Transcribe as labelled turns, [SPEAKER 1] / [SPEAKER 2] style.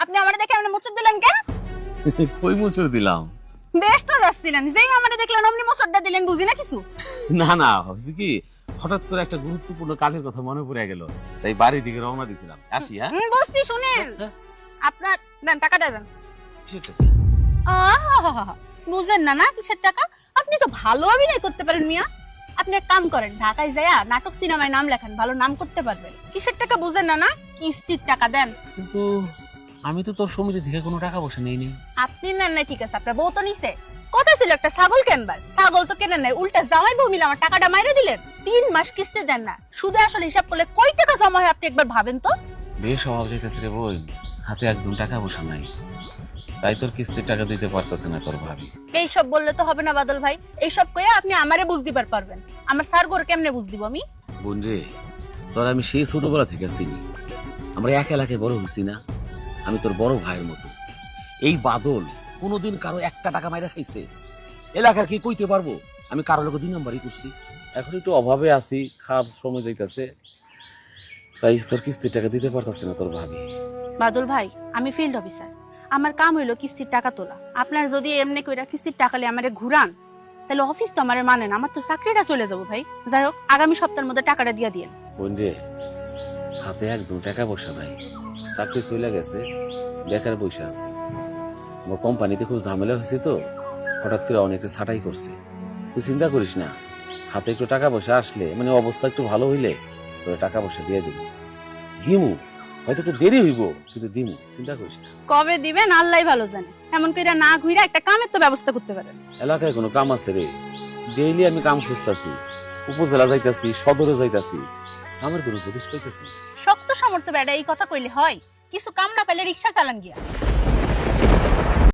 [SPEAKER 1] আপনি আমারে দেখে এমন মুচুর দিলেন কেন?
[SPEAKER 2] কই মুচুর দিলাম?
[SPEAKER 1] বেশ তো যাচ্ছিলেন, যেই আমারে দেখলেন অমনি মুচুরটা দিলেন, বুঝি না কিছু।
[SPEAKER 2] না না, হয়েছে কি হঠাৎ করে একটা গুরুত্বপূর্ণ কাজের কথা মনে পড়ে গেল, তাই বাড়ির দিকে রওনা দিছিলাম। আসি। হ্যাঁ
[SPEAKER 1] বুঝছি, শুনেন আপনার দেন টাকাটা দেন।
[SPEAKER 2] কিসের টাকা?
[SPEAKER 1] বুঝেন না না কিসের টাকা? আপনি তো ভালো অভিনয় করতে পারেন মিয়া। আপনি এক কাম করেন, ঢাকায় যায়া নাটক সিনেমায় নাম লেখান, ভালো নাম করতে পারবেন। কিসের টাকা বুঝেন না না? কিস্তির টাকা দেন।
[SPEAKER 2] কিন্তু আমি তো তোর সমিতি থেকে কোনো টাকা পয়সা নেই নি।
[SPEAKER 1] আপনি নেন নাই ঠিক আছে, আপনার বউ তো নিছে। কথা ছিল একটা ছাগল কেনবার, ছাগল তো কেনেন নাই, উল্টা জামাই বউ মিলে আমার টাকাটা মাইরে দিলেন। 3 মাস কিস্তি দেন না, সুদে আসলে হিসাব করলে কয় টাকা জমা হয় আপনি একবার ভাবেন তো।
[SPEAKER 2] বেশ অভাব যাইতেছে রে বোন, হাতে একদম টাকা পয়সা নাই, তাই তোর কিস্তির টাকা দিতে পারতেছে না তোর ভাবি।
[SPEAKER 1] এইসব বললে তো হবে না বাদল ভাই, এইসব কইয়া আপনি আমারে বুঝ দিবার পারবেন, আমার স্যার গোর কেমনে বুঝ দিব আমি?
[SPEAKER 2] বোন রে, তোর আমি সেই ছোটবেলা থেকে চিনি, আমরা এক এলাকায় বড় হইছি না, আমি তোর বড় ভাইয়ের মতো। এই বাদল কোনোদিন কারো একটা টাকা মাইরা খাইছে? এলাকার কি কইতে পারবো আমি কারো লোক 2 নাম্বারই করছি? এখন একটু অভাবে আছি, খাওয়ার সময় যাইতেছে, তাই তোর কিস্তির টাকা দিতে পারতাছে না তোর ভাবি।
[SPEAKER 1] বাদল ভাই, আমি ফিল্ড অফিসার, আমার কাম হইলো কিস্তির টাকা তোলা। আপনার যদি এমনি কইরা কিস্তির টাকা লিয়ে আমারে ঘুরান, তাহলে অফিস তো আমারে মানে না, আমার তো চাকরিটা চলে যাবো ভাই। যাই হোক, আগামী সপ্তাহের মধ্যে টাকাটা দিয়ে দিয়েন।
[SPEAKER 2] বোন রে, হাতে একদম টাকা পয়সা নাই, চাকরি চলে গেছে, বেকার বসে আছি। আমার কোম্পানিতে খুব ঝামেলা হয়েছে তো, হঠাৎ করে অনেকে ছাঁটাই করছে। তুই চিন্তা করিস না, হাতে একটু টাকা পয়সা আসলে, মানে অবস্থা একটু ভালো হইলে তোর টাকা পয়সা দিয়ে দিব। দিমু, হয়তো একটু দেরি হইব, কিন্তু দিমু, চিন্তা করিস না।
[SPEAKER 1] কবে দিবেন আল্লাহই ভালো জানে, এমন কইরা না ঘুরে একটা কামের তো ব্যবস্থা করতে পারেন।
[SPEAKER 2] এলাকায় কোনো কাম আছে রে? ডেইলি আমি কাম খুঁজতাছি, উপজেলা যাইতাছি, সদরে যাইতাছি, আমার কোনো উপদেশ পাইতেছি।
[SPEAKER 1] শক্ত সামর্থ্য বেড়া এই কথা কইলে হয়? কিছু কাম না পেলে রিক্সা চালান গিয়া।